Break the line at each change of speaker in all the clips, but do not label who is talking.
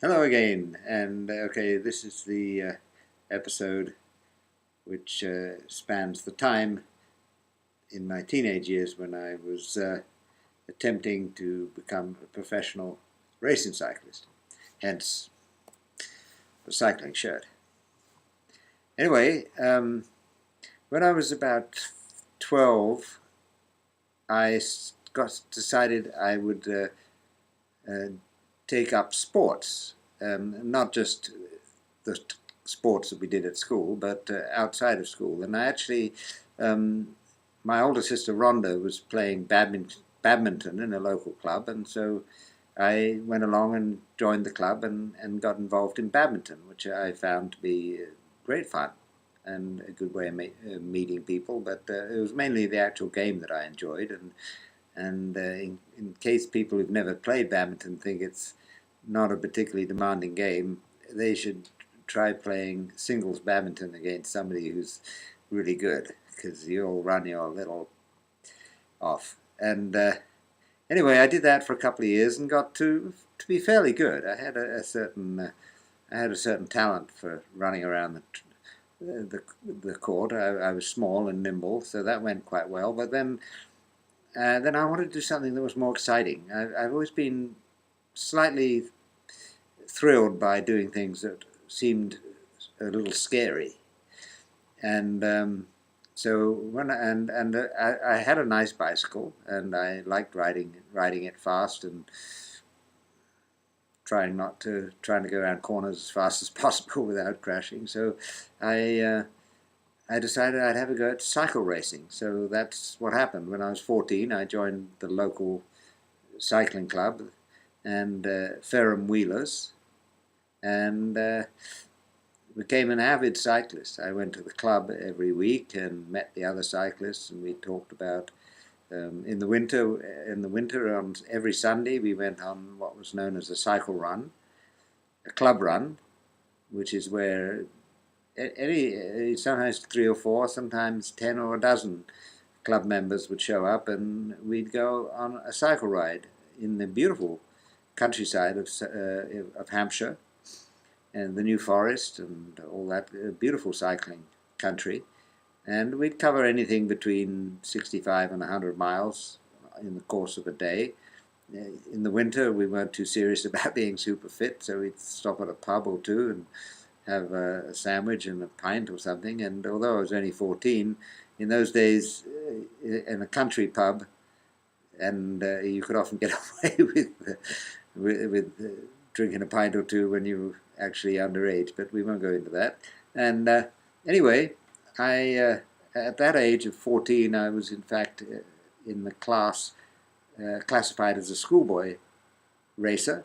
Hello again, and okay, this is the episode which spans the time in my teenage years when I was attempting to become a professional racing cyclist, hence the cycling shirt. Anyway, when I was about 12, I decided I would uh, take up sports, not just the sports that we did at school, but outside of school. And I actually, um, my older sister Rhonda was playing badminton in a local club, and so I went along and joined the club and got involved in badminton, which I found to be great fun and a good way of meeting people. But it was mainly the actual game that I enjoyed, and in case people who've never played badminton think it's not a particularly demanding game, they should try playing singles badminton against somebody who's really good, because you'll run your little off. And anyway, I did that for a couple of years and got to be fairly good. I had a certain talent for running around the court. I was small and nimble, so that went quite well. But then I wanted to do something that was more exciting. I've always been slightly thrilled by doing things that seemed a little scary, and so I had a nice bicycle, and I liked riding it fast and trying to go around corners as fast as possible without crashing. So I I decided I'd have a go at cycle racing. So that's what happened. When I was 14, I joined the local cycling club and Ferrum Wheelers, and became an avid cyclist. I went to the club every week and met the other cyclists, and we talked about in the winter. In the winter, on every Sunday, we went on what was known as a cycle run, a club run, which is where sometimes three or four, sometimes 10 or a dozen club members would show up, and we'd go on a cycle ride in the beautiful countryside of Hampshire and the New Forest and all that beautiful cycling country. And we'd cover anything between 65 and 100 miles in the course of a day. In the winter, we weren't too serious about being super fit, so we'd stop at a pub or two and have a sandwich and a pint or something. And although I was only 14, in those days, in a country pub, and you could often get away with drinking a pint or two when you were actually underage, but we won't go into that. And anyway, I at that age of 14, I was in fact in the class classified as a schoolboy racer,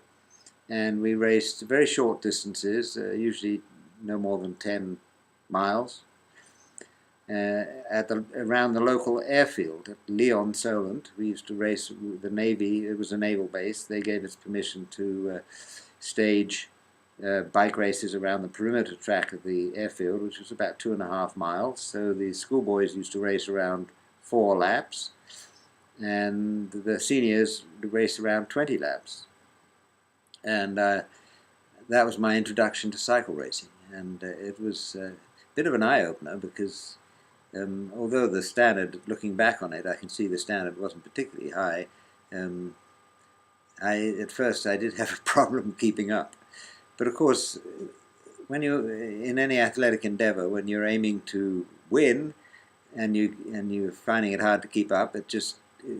and we raced very short distances, usually no more than 10 miles, around the local airfield at Lyon, Solent. We used to race with the Navy. It was a naval base. They gave us permission to stage bike races around the perimeter track of the airfield, which was about 2.5 miles. So the schoolboys used to race around 4 laps, and the seniors would race around 20 laps. And that was my introduction to cycle racing, and it was a bit of an eye-opener because although the standard, looking back on it, I can see the standard wasn't particularly high. At first I did have a problem keeping up, but of course, when you in any athletic endeavor, when you're aiming to win and you're finding it hard to keep up, it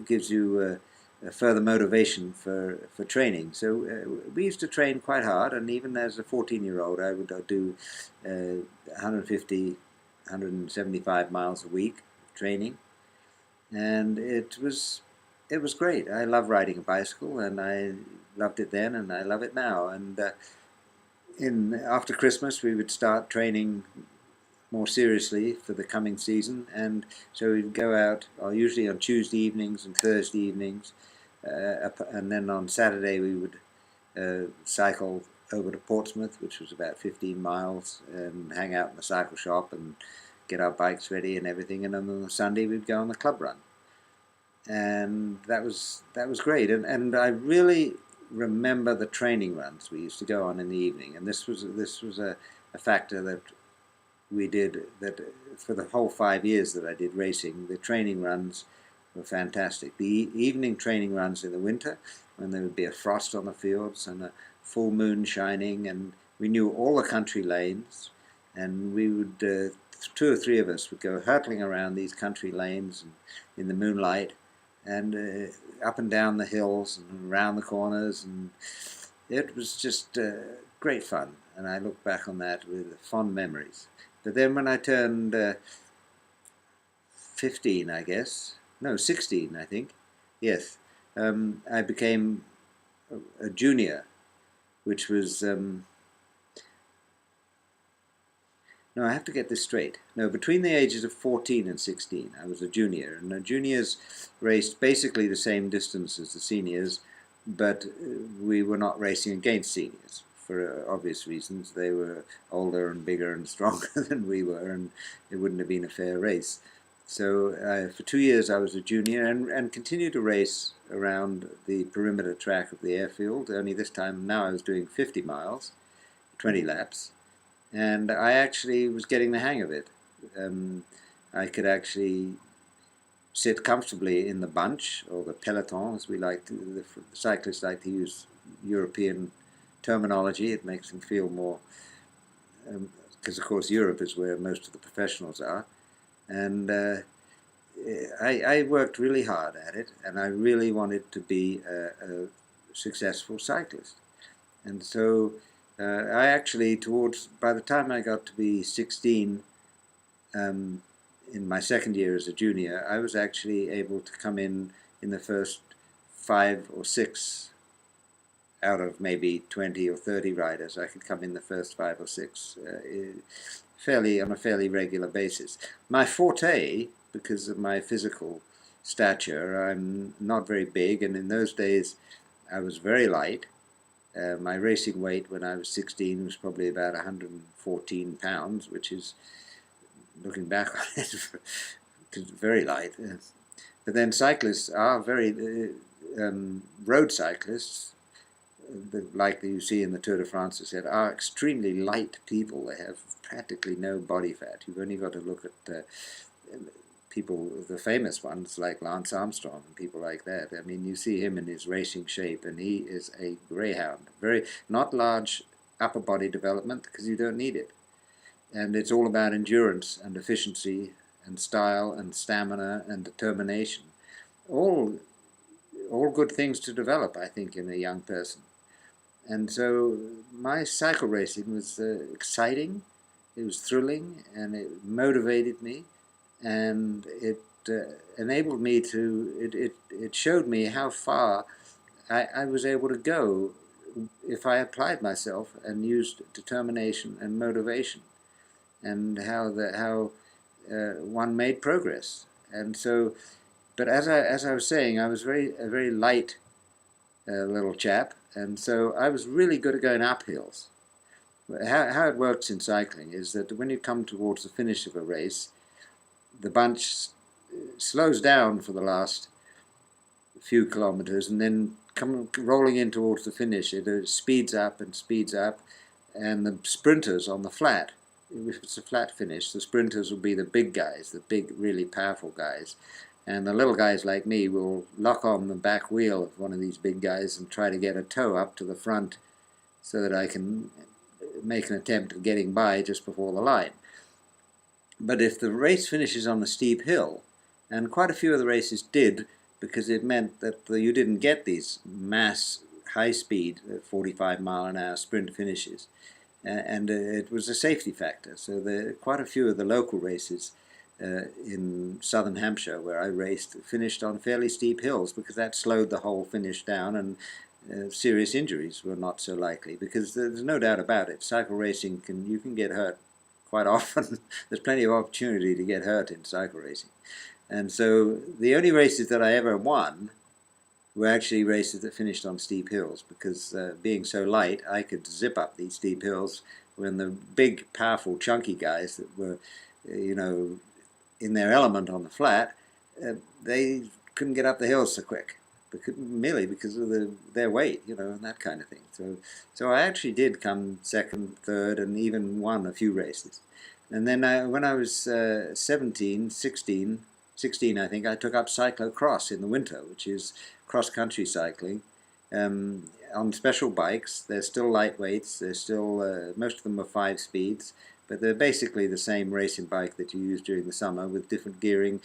gives you a further motivation for training. So we used to train quite hard, and even as a 14-year-old, I would do 150, 175 miles a week of training, and it was great. I love riding a bicycle, and I loved it then, and I love it now. And after Christmas, we would start training more seriously for the coming season, and so we'd go out usually on Tuesday evenings and Thursday evenings, and then on Saturday we would cycle over to Portsmouth, which was about 15 miles, and hang out in the cycle shop and get our bikes ready and everything. And then on Sunday we'd go on the club run, and that was great. And I really remember the training runs we used to go on in the evening, and this was a factor that we did, that for the whole 5 years that I did racing, the training runs were fantastic. The evening training runs in the winter, when there would be a frost on the fields and a full moon shining, and we knew all the country lanes, and we would, two or three of us would go hurtling around these country lanes and in the moonlight, and up and down the hills and around the corners, and it was just great fun, and I look back on that with fond memories. But then when I turned 15, I guess, no, 16, I think, yes, I became a junior, which was, no, I have to get this straight. No, between the ages of 14 and 16, I was a junior, and the juniors raced basically the same distance as the seniors, but we were not racing against seniors. For obvious reasons. They were older and bigger and stronger than we were, and it wouldn't have been a fair race. So for 2 years I was a junior, and continued to race around the perimeter track of the airfield. Only this time now I was doing 50 miles, 20 laps, and I actually was getting the hang of it. I could actually sit comfortably in the bunch, or the peloton, as we like to, the cyclists like to use European terminology. It makes them feel more, because of course Europe is where most of the professionals are, and I worked really hard at it, and I really wanted to be a successful cyclist. And so I actually, by the time I got to be 16, in my second year as a junior, I was actually able to come in the first 5 or 6 out of maybe 20 or 30 riders. I could come in the first 5 or 6 on a fairly regular basis. My forte, because of my physical stature, I'm not very big, and in those days I was very light. My racing weight when I was 16 was probably about 114 pounds, which is, looking back on it, very light. But then cyclists are very, road cyclists, like you see in the Tour de France, said, are extremely light people. They have practically no body fat. You've only got to look at people, the famous ones like Lance Armstrong and people like that. I mean, you see him in his racing shape, and he is a greyhound. Very, not large upper body development, because you don't need it. And it's all about endurance and efficiency and style and stamina and determination. All good things to develop, I think, in a young person. And so my cycle racing was exciting, it was thrilling, and it motivated me, and it enabled me to, it showed me how far I was able to go if I applied myself and used determination and motivation, and how one made progress. And so, but as I was saying, I was a very light little chap, and so I was really good at going up hills. How it works in cycling is that when you come towards the finish of a race, the bunch slows down for the last few kilometers, and then rolling in towards the finish, it speeds up and speeds up, and the sprinters on the flat, if it's a flat finish, the sprinters will be the big guys, the big, really powerful guys. And the little guys like me will lock on the back wheel of one of these big guys and try to get a toe up to the front so that I can make an attempt at getting by just before the line. But if the race finishes on a steep hill, and quite a few of the races did, because it meant that you didn't get these mass high-speed 45-mile-an-hour sprint finishes, and it was a safety factor. So quite a few of the local races in southern Hampshire, where I raced, finished on fairly steep hills, because that slowed the whole finish down, and serious injuries were not so likely, because there's no doubt about it, cycle racing, you can get hurt quite often. There's plenty of opportunity to get hurt in cycle racing. And so the only races that I ever won were actually races that finished on steep hills, because being so light, I could zip up these steep hills when the big, powerful, chunky guys that were, in their element on the flat, they couldn't get up the hills so quick. merely because of their weight, and that kind of thing. So I actually did come second, third, and even won a few races. And then when I was 16, I think, I took up cyclocross in the winter, which is cross-country cycling on special bikes. They're still lightweights. They're still most of them are 5 speeds, but they're basically the same racing bike that you use during the summer, with different gearing,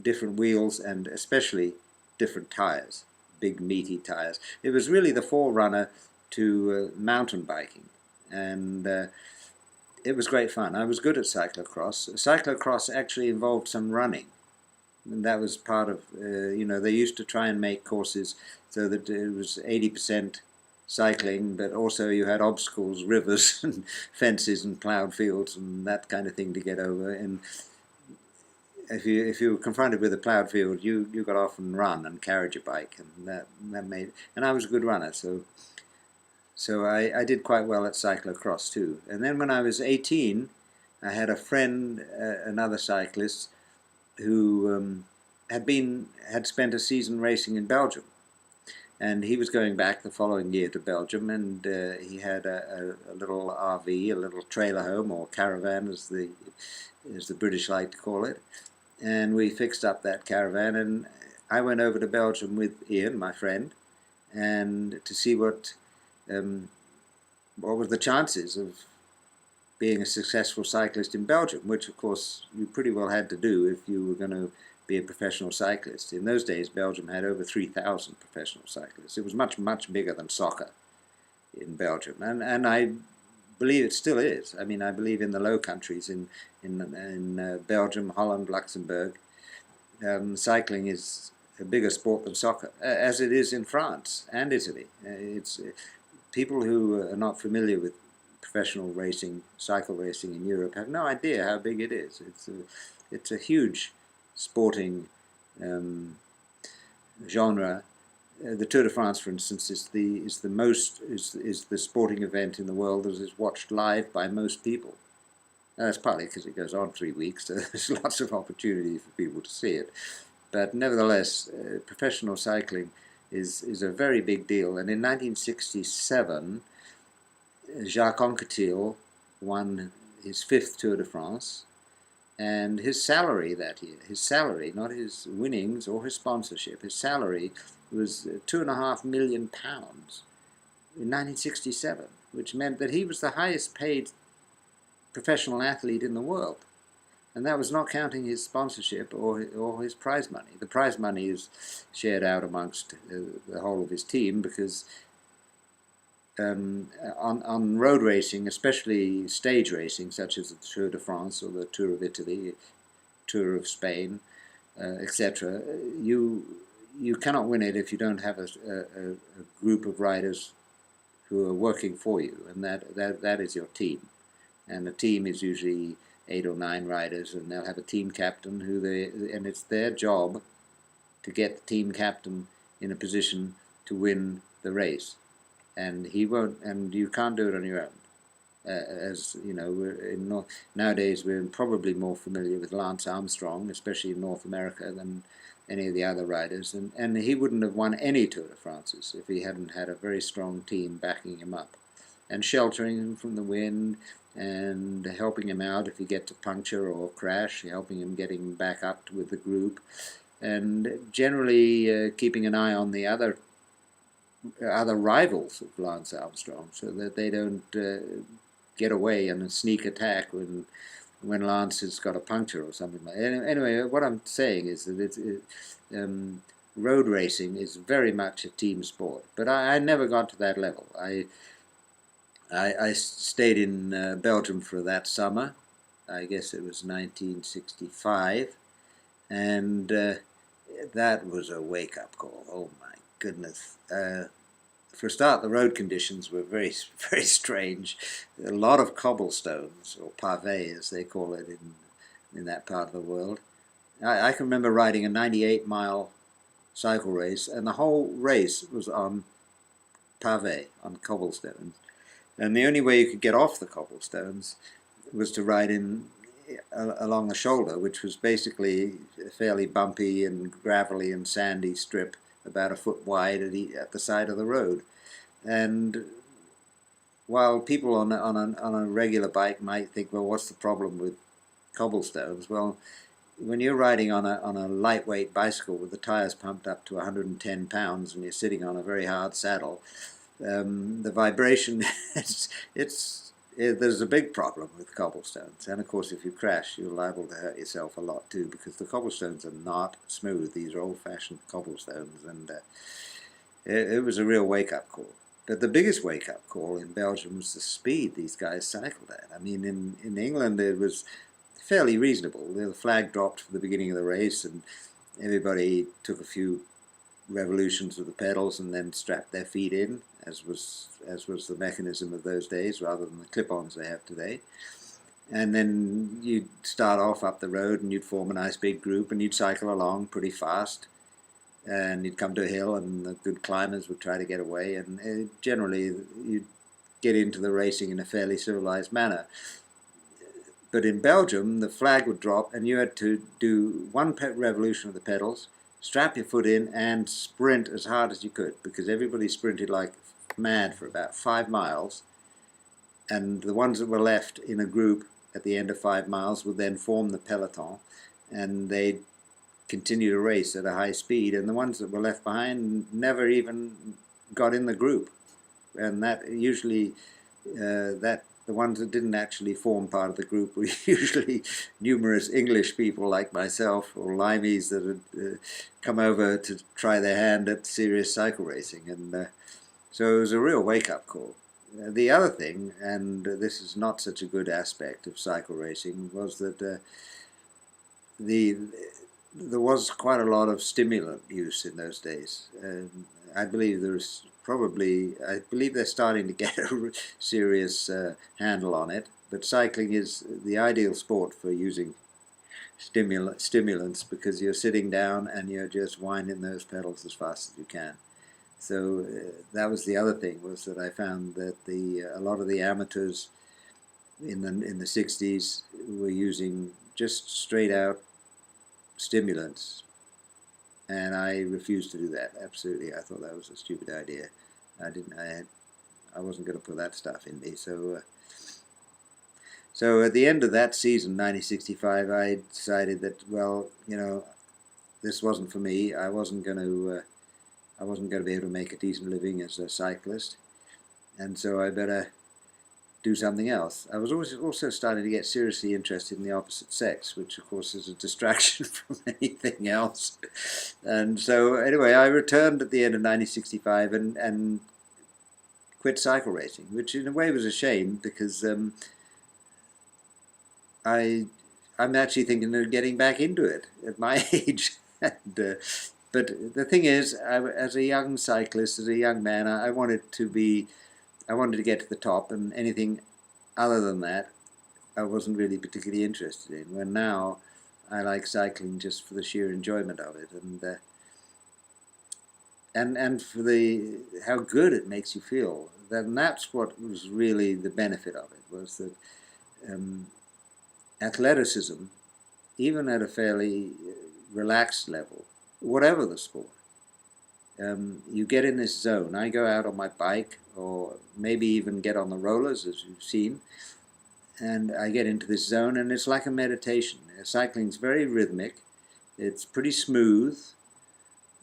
different wheels, and especially different tires, big meaty tires. It was really the forerunner to mountain biking, and it was great fun. I was good at cyclocross. Cyclocross actually involved some running, and that was part of, they used to try and make courses so that it was 80% cycling, but also you had obstacles, rivers, and fences, and ploughed fields, and that kind of thing to get over. And if you were confronted with a ploughed field, you got off and run and carried your bike, and that made. And I was a good runner, so I did quite well at cyclocross too. And then when I was 18, I had a friend, another cyclist, who had spent a season racing in Belgium, and he was going back the following year to Belgium, and he had a little RV, a little trailer home, or caravan, as the British like to call it. And we fixed up that caravan, and I went over to Belgium with Ian, my friend, and to see what were the chances of being a successful cyclist in Belgium, which of course you pretty well had to do if you were going to be a professional cyclist. In those days, Belgium had over 3,000 professional cyclists. It was much, much bigger than soccer in Belgium, and I believe it still is. I mean, I believe in the Low Countries, in Belgium, Holland, Luxembourg, cycling is a bigger sport than soccer, as it is in France and Italy. It's people who are not familiar with professional racing, cycle racing in Europe, have no idea how big it is. It's a huge sporting genre. The Tour de France, for instance, is the sporting event in the world that is watched live by most people. That's partly because it goes on 3 weeks, so there's lots of opportunity for people to see it. But nevertheless, professional cycling is a very big deal. And in 1967, Jacques Anquetil won his 5th Tour de France, and his salary that year, not his winnings or his sponsorship, his salary was £2.5 million in 1967, which meant that he was the highest paid professional athlete in the world. And that was not counting his sponsorship or his prize money. The prize money is shared out amongst the whole of his team, because on road racing, especially stage racing, such as the Tour de France or the Tour of Italy, Tour of Spain, etc., you cannot win it if you don't have a group of riders who are working for you, and that is your team. And the team is usually 8 or 9 riders, and they'll have a team captain and it's their job to get the team captain in a position to win the race. And he won't, and you can't do it on your own. As you know, nowadays we're probably more familiar with Lance Armstrong, especially in North America, than any of the other riders. And he wouldn't have won any Tour de France's if he hadn't had a very strong team backing him up and sheltering him from the wind, and helping him out if he gets a puncture or crash, helping him getting back up with the group, and generally keeping an eye on the other rivals of Lance Armstrong, so that they don't get away in a sneak attack when Lance has got a puncture or something like that. Anyway, what I'm saying is that road racing is very much a team sport, but I never got to that level. I stayed in Belgium for that summer. I guess it was 1965, and that was a wake-up call. Oh my goodness! For a start, the road conditions were very, very strange. A lot of cobblestones, or pavés as they call it in that part of the world. I can remember riding a 98-mile cycle race, and the whole race was on pavé, on cobblestones. And the only way you could get off the cobblestones was to ride along the shoulder, which was basically a fairly bumpy and gravelly and sandy strip about a foot wide at the side of the road. And while people on a regular bike might think, well, what's the problem with cobblestones? Well, when you're riding on a lightweight bicycle with the tires pumped up to 110 pounds and you're sitting on a very hard saddle, the vibration there's a big problem with cobblestones. And of course, if you crash, you're liable to hurt yourself a lot too, because the cobblestones are not smooth. These are old-fashioned cobblestones, and it was a real wake-up call. But the biggest wake-up call in Belgium was the speed these guys cycled at. I mean, in England it was fairly reasonable. The flag dropped for the beginning of the race, and everybody took a few revolutions with the pedals and then strapped their feet in, as was the mechanism of those days, rather than the clip-ons they have today. And then you'd start off up the road and you'd form a nice big group and you'd cycle along pretty fast, and you'd come to a hill and the good climbers would try to get away, and generally you'd get into the racing in a fairly civilized manner. But in Belgium, the flag would drop and you had to do one revolution of the pedals, strap your foot in and sprint as hard as you could, because everybody sprinted like mad for about 5 miles, and the ones that were left in a group at the end of 5 miles would then form the peloton, and they'd continue to race at a high speed, and the ones that were left behind never even got in the group. And that usually the ones that didn't actually form part of the group were usually numerous English people like myself, or limeys that had come over to try their hand at serious cycle racing. And so it was a real wake-up call. The other thing, and this is not such a good aspect of cycle racing, was that there was quite a lot of stimulant use in those days. I believe they're starting to get a serious handle on it, but cycling is the ideal sport for using stimulants, because you're sitting down and you're just winding those pedals as fast as you can. So that was the other thing, was that I found that a lot of the amateurs in the 60s were using just straight out stimulants, and I refused to do that. Absolutely, I thought that was a stupid idea. I wasn't going to put that stuff in me. So at the end of that season, 1965, I decided that, well, this wasn't for me. I wasn't going to be able to make a decent living as a cyclist, and so I better do something else. I was also starting to get seriously interested in the opposite sex, which of course is a distraction from anything else. And so anyway, I returned at the end of 1965 and quit cycle racing, which in a way was a shame, because I'm actually thinking of getting back into it at my age. And, but the thing is, as a young cyclist, as a young man, I wanted to get to the top, and anything other than that I wasn't really particularly interested in. When now I like cycling just for the sheer enjoyment of it, and for how good it makes you feel. Then that's what was really the benefit of it, was that athleticism, even at a fairly relaxed level, whatever the sport, you get in this zone. I go out on my bike, or maybe even get on the rollers, as you've seen, and I get into this zone, and it's like a meditation. Cycling's very rhythmic. It's pretty smooth.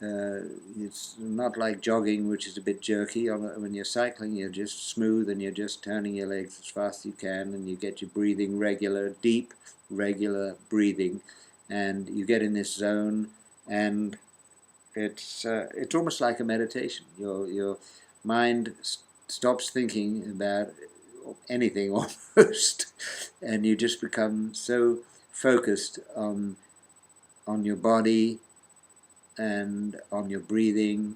It's not like jogging, which is a bit jerky. When you're cycling, you're just smooth, and you're just turning your legs as fast as you can, and you get your breathing deep, regular breathing, and you get in this zone, and it's almost like a meditation. Your mind stops thinking about anything almost, and you just become so focused on your body and on your breathing,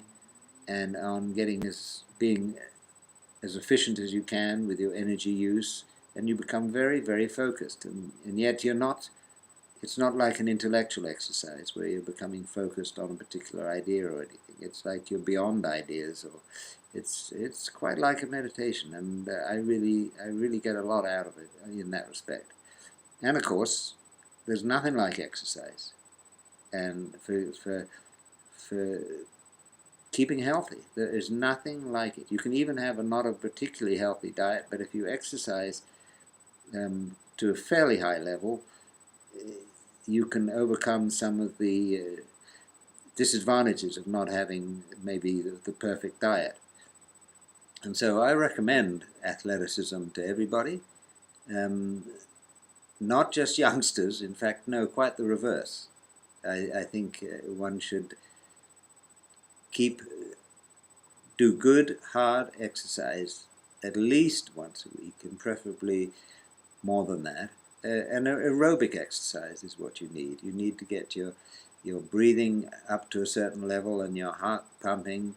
and on being as efficient as you can with your energy use, and you become very, very focused, and yet it's not like an intellectual exercise where you're becoming focused on a particular idea or anything. It's like you're beyond ideas, or it's quite like a meditation, and I really get a lot out of it in that respect. And of course, there's nothing like exercise. And for keeping healthy. There is nothing like it. You can even have a not a particularly healthy diet, but if you exercise to a fairly high level, you can overcome some of the disadvantages of not having maybe the perfect diet. And so I recommend athleticism to everybody, not just youngsters. In fact, no, quite the reverse. I think one should do good, hard exercise at least once a week, and preferably more than that. And aerobic exercise is what you need. You need to get your breathing up to a certain level and your heart pumping,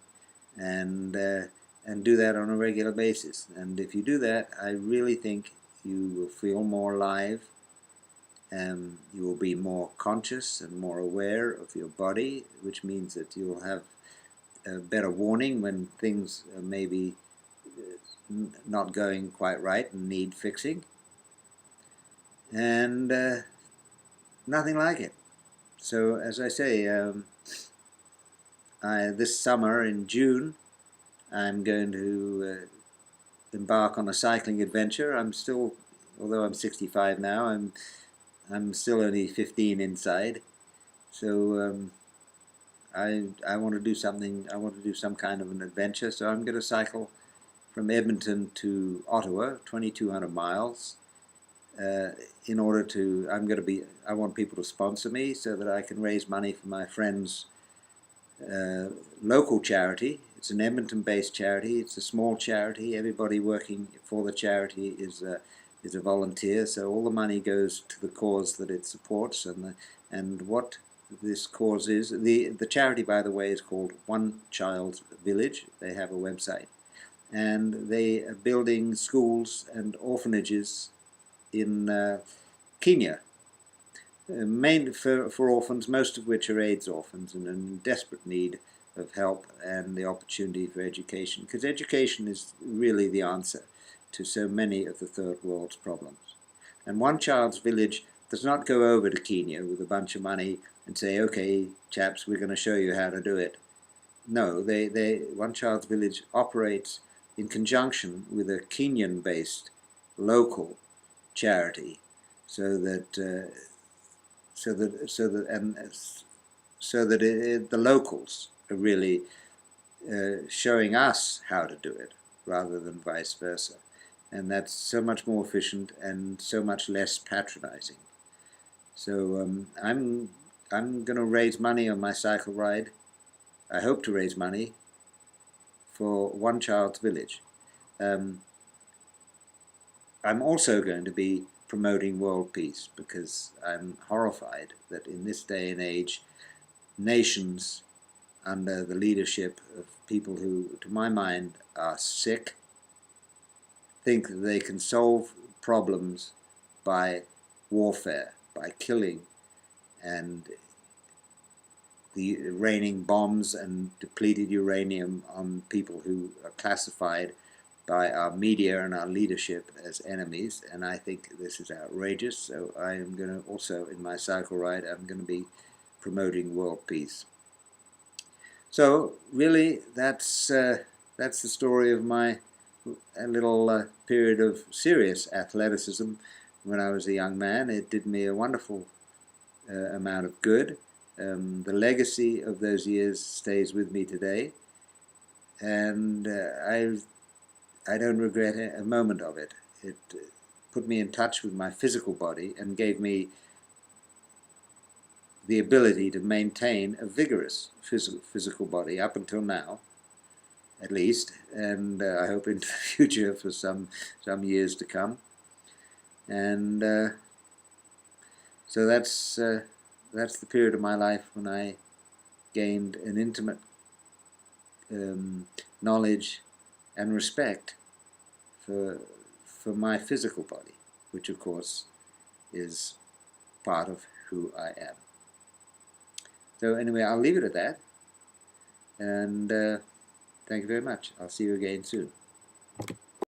and do that on a regular basis. And if you do that, I really think you will feel more alive. You will be more conscious and more aware of your body, which means that you will have a better warning when things are maybe not going quite right and need fixing. And nothing like it. So as I say, this summer in June, I'm going to embark on a cycling adventure. I'm still, although I'm 65 now, I'm still only 15 inside. So I want to do something. I want to do some kind of an adventure. So I'm going to cycle from Edmonton to Ottawa, 2,200 miles. In order to, I want people to sponsor me so that I can raise money for my friend's local charity. It's an Edmonton-based charity. It's a small charity. Everybody working for the charity is a volunteer. So all the money goes to the cause that it supports. And what this cause is, the charity, by the way, is called One Child's Village. They have a website, and they are building schools and orphanages in Kenya, mainly for orphans, most of which are AIDS orphans and in desperate need of help and the opportunity for education, because education is really the answer to so many of the third world's problems. And One Child's Village does not go over to Kenya with a bunch of money and say, okay, chaps, we're going to show you how to do it. No, One Child's Village operates in conjunction with a Kenyan-based local charity, so that the locals are really showing us how to do it rather than vice versa, and that's so much more efficient and so much less patronizing. So I'm going to raise money on my cycle ride. I hope to raise money for One Child's Village. I'm also going to be promoting world peace, because I'm horrified that in this day and age, nations under the leadership of people who, to my mind, are sick, think that they can solve problems by warfare, by killing and raining bombs and depleted uranium on people who are classified by our media and our leadership as enemies. And I think this is outrageous. So I am going to also, in my cycle ride, I'm going to be promoting world peace. So really, that's the story of my little period of serious athleticism when I was a young man. It did me a wonderful amount of good. The legacy of those years stays with me today, and I don't regret a moment of it. It put me in touch with my physical body and gave me the ability to maintain a vigorous physical body up until now, at least, and I hope in the future for some years to come. And so that's the period of my life when I gained an intimate knowledge and respect for my physical body, which of course is part of who I am. So anyway, I'll leave it at that, and thank you very much. I'll see you again soon.